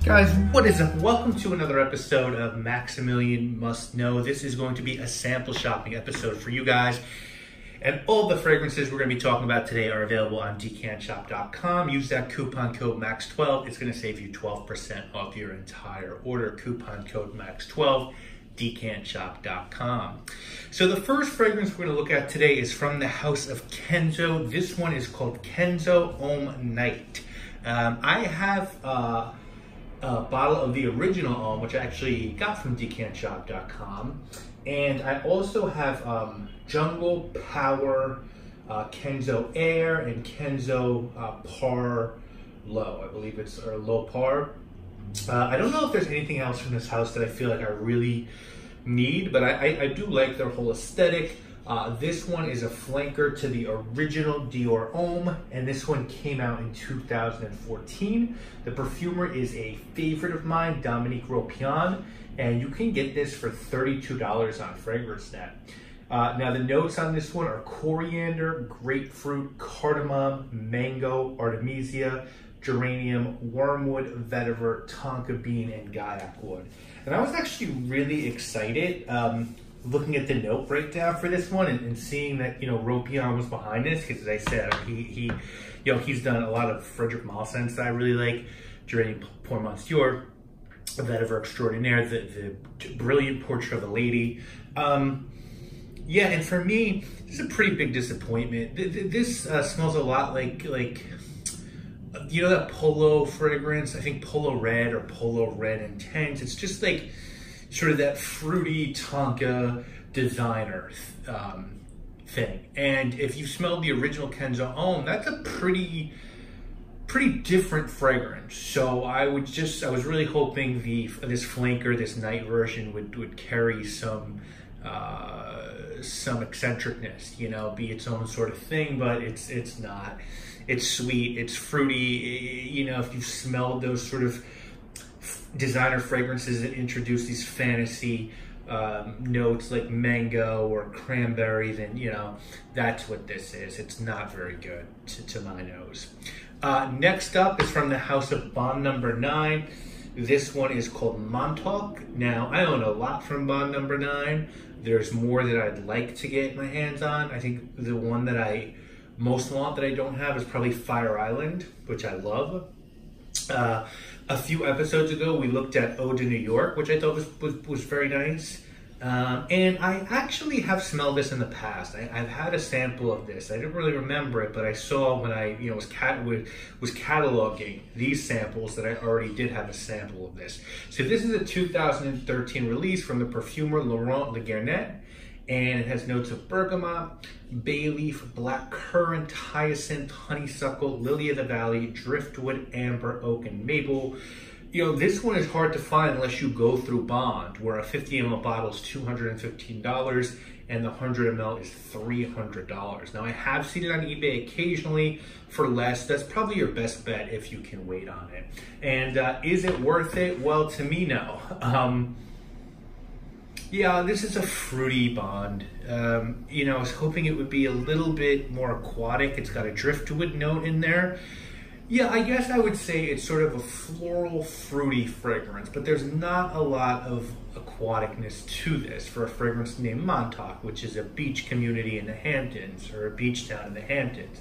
Guys, what is up? Welcome to another episode of Maximilian Must Know. This is going to be a sample shopping episode for you guys. And all the fragrances we're going to be talking about today are available on decantshop.com. Use that coupon code MAX12. It's going to save you 12% off your entire order. Coupon code MAX12, decantshop.com. So the first fragrance we're going to look at today is from the house of Kenzo. This one is called Kenzo Homme Night. I have a bottle of the original Homme, which I actually got from decantshop.com. And I also have Jungle Power, Kenzo Air, and Kenzo Par Low. I believe it's or Low Par. I don't know if there's anything else from this house that I feel like I really need, but I do like their whole aesthetic. This one is a flanker to the original Dior Homme, and this one came out in 2014. The perfumer is a favorite of mine, Dominique Ropion, and you can get this for $32 on FragranceNet. Now the notes on this one are coriander, grapefruit, cardamom, mango, artemisia, geranium, wormwood, vetiver, tonka bean, and gaiac wood. And I was actually really excited looking at the note breakdown for this one and seeing that, Ropion was behind this, because as I said, he's done a lot of Frederic Malle scents that I really like, Geranium Pour Monsieur, Vetiver Extraordinaire, the brilliant Portrait of a Lady. Yeah, and for me, this is a pretty big disappointment. This smells a lot like that Polo fragrance, I think Polo Red or Polo Red Intense. It's just like sort of that fruity Tonka designer thing. And if you smelled the original Kenzo Homme, that's a pretty different fragrance. So I was really hoping this flanker, this night version would carry some eccentricness, be its own sort of thing, but it's not. It's sweet, it's fruity. If you've smelled those sort of designer fragrances that introduce these fantasy notes like mango or cranberry, then that's what this is. It's not very good to my nose. Next up is from the house of Bond Number 9. This one is called Montauk. Now, I own a lot from Bond Number 9. There's more that I'd like to get my hands on. I think the one that I most want that I don't have is probably Fire Island, which I love. A few episodes ago, we looked at Ode to New York, which I thought was very nice. And I actually have smelled this in the past. I've had a sample of this. I didn't really remember it, but I saw when I was cataloging these samples that I already did have a sample of this. So this is a 2013 release from the perfumer Laurent Le Guerlain, and it has notes of bergamot, bay leaf, black currant, hyacinth, honeysuckle, lily of the valley, driftwood, amber, oak, and maple. This one is hard to find unless you go through Bond, where a 50 ml bottle is $215 and the 100 ml is $300. Now, I have seen it on eBay occasionally for less. That's probably your best bet if you can wait on it. And is it worth it? Well, to me, no. Yeah, this is a fruity Bond. I was hoping it would be a little bit more aquatic. It's got a driftwood note in there. Yeah, I guess I would say it's sort of a floral, fruity fragrance, but there's not a lot of aquaticness to this for a fragrance named Montauk, which is a beach community in the Hamptons, or a beach town in the Hamptons.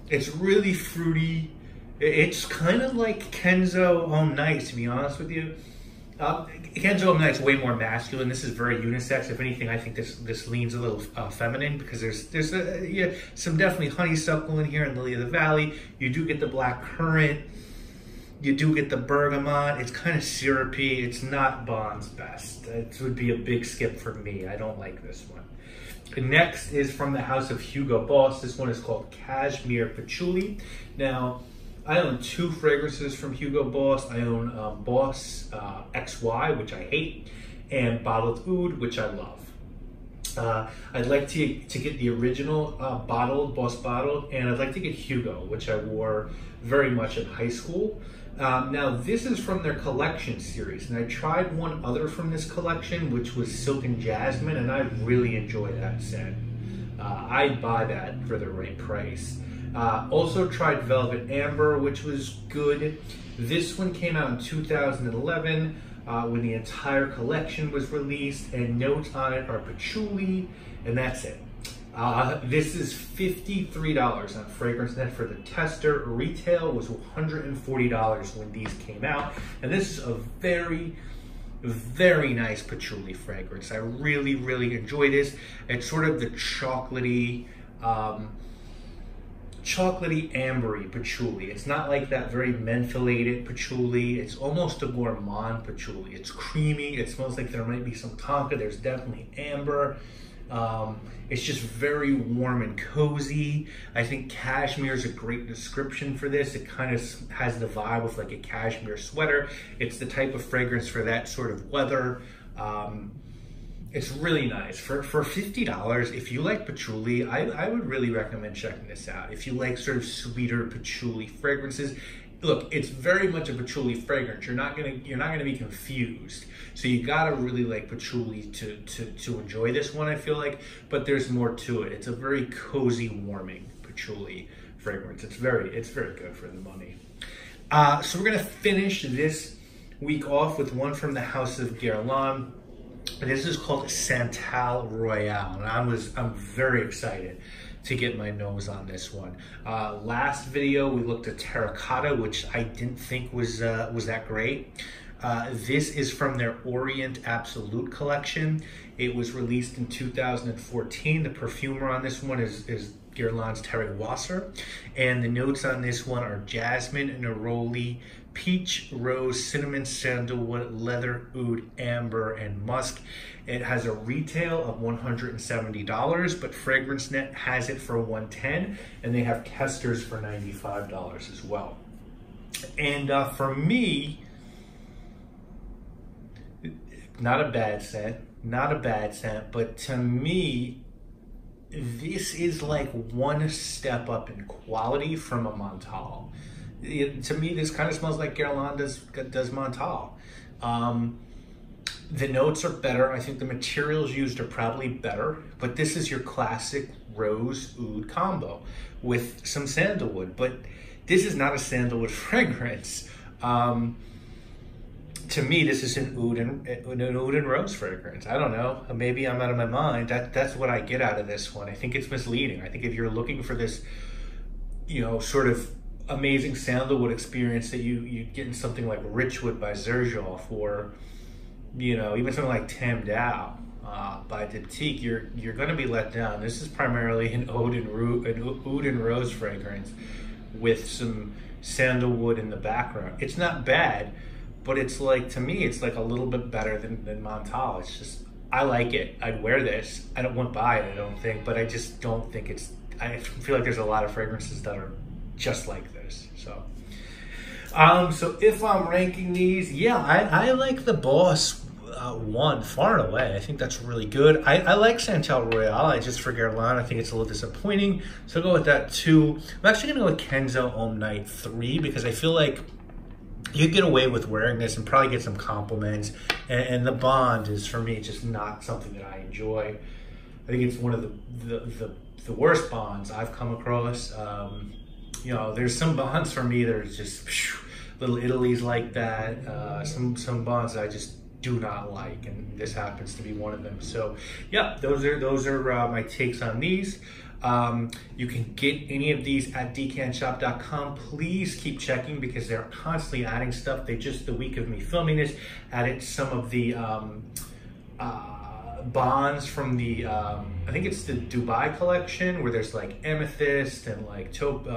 It's really fruity. It's kind of like Kenzo Homme Night, to be honest with you. Kenzo Homme Night's way more masculine. This is very unisex. If anything, I think this leans a little feminine, because there's some definitely honeysuckle in here and lily of the valley. You do get the black currant. You do get the bergamot. It's kind of syrupy. It's not Bond's best. It would be a big skip for me. I don't like this one. Next is from the house of Hugo Boss. This one is called Cashmere Patchouli. Now, I own two fragrances from Hugo Boss. I own Boss XY, which I hate, and Bottled Oud, which I love. I'd like to get the original Boss Bottled, and I'd like to get Hugo, which I wore very much in high school. Now, this is from their collection series, and I tried one other from this collection, which was Silk and Jasmine, and I really enjoyed that scent. I'd buy that for the right price. Also tried Velvet Amber, which was good. This one came out in 2011 when the entire collection was released, and notes on it are patchouli, and that's it. This is $53 on FragranceNet for the tester. Retail was $140 when these came out, and this is a very, very nice patchouli fragrance. I really, really enjoy this. It's sort of the chocolatey, ambery patchouli. It's not like that very mentholated patchouli. It's almost a gourmand patchouli. It's creamy. It smells like there might be some tonka. There's definitely amber. It's just very warm and cozy. I think cashmere is a great description for this. It kind of has the vibe of like a cashmere sweater. It's the type of fragrance for that sort of weather. It's really nice. For $50, if you like patchouli, I would really recommend checking this out. If you like sort of sweeter patchouli fragrances, look, it's very much a patchouli fragrance. You're not gonna be confused. So you gotta really like patchouli to enjoy this one, I feel like. But there's more to it. It's a very cozy, warming patchouli fragrance. It's very good for the money. So we're gonna finish this week off with one from the House of Guerlain. This is called Santal Royale, and I'm very excited to get my nose on this one. Last video we looked at Terracotta, which I didn't think was that great. This is from their Orient Absolute collection. It was released in 2014. The perfumer on this one is Guerlain's Terry Wasser, and the notes on this one are jasmine, neroli, peach, rose, cinnamon, sandalwood, leather, oud, amber, and musk. It has a retail of $170, but FragranceNet has it for $110, and they have testers for $95 as well. And for me, not a bad scent, but to me, this is like one step up in quality from a Montauk. To me, this kind of smells like Guerlain does Montauk. The notes are better. I think the materials used are probably better, but this is your classic rose oud combo with some sandalwood. But this is not a sandalwood fragrance. To me, this is an oud and rose fragrance. I don't know. Maybe I'm out of my mind. That's what I get out of this one. I think it's misleading. I think if you're looking for this, sort of amazing sandalwood experience that you get in something like Richwood by Xerjoff, or even something like Tam Dao by Diptyque, you're going to be let down. This is primarily an oud and rose fragrance with some sandalwood in the background. It's not bad, but it's like, to me, it's like a little bit better than Montauk. It's just, I like it. I'd wear this. I wouldn't buy it, I don't think, but I just don't think I feel like there's a lot of fragrances that are just like this. So if I'm ranking these, yeah, I like the Boss one far and away. I think that's really good. I like Santal Royale. I just for Guerlain, I think it's a little disappointing. So I'll go with that 2. I'm actually gonna go with Kenzo Homme Night 3 because I feel like you get away with wearing this and probably get some compliments. And the Bond is, for me, just not something that I enjoy. I think it's one of the worst Bonds I've come across. There's some Bonds for me that are just little Italy's like that. Some Bonds that I just do not like, and this happens to be one of them. So yeah, those are my takes on these. You can get any of these at decantshop.com. Please keep checking because they're constantly adding stuff. They just, the week of me filming this, added some of the bonds from the I think it's the Dubai collection, where there's like amethyst and like taupe,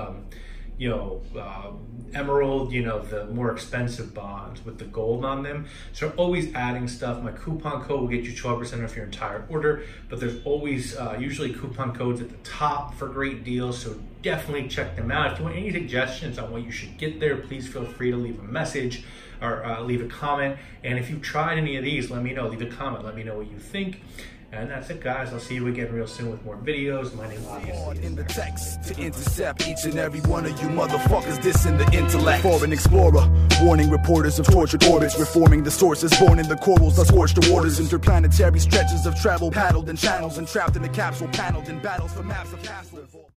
emerald, the more expensive bonds with the gold on them. So always adding stuff. My coupon code will get you 12% off your entire order, but there's always usually coupon codes at the top for great deals, so definitely check them out. If you want any suggestions on what you should get there, please feel free to leave a message or leave a comment. And if you've tried any of these, let me know. Leave a comment. Let me know what you think. And that's it, guys. I'll see you again real soon with more videos. My name is obviously in the text to intercept each and every one of you motherfuckers. This in the intellect. Foreign explorer, warning reporters of tortured orbits, reforming the sources, born in the corals that scorched the waters. Interplanetary stretches of travel, paddled in channels and trapped in a capsule, paneled in battles for maps of Heusler.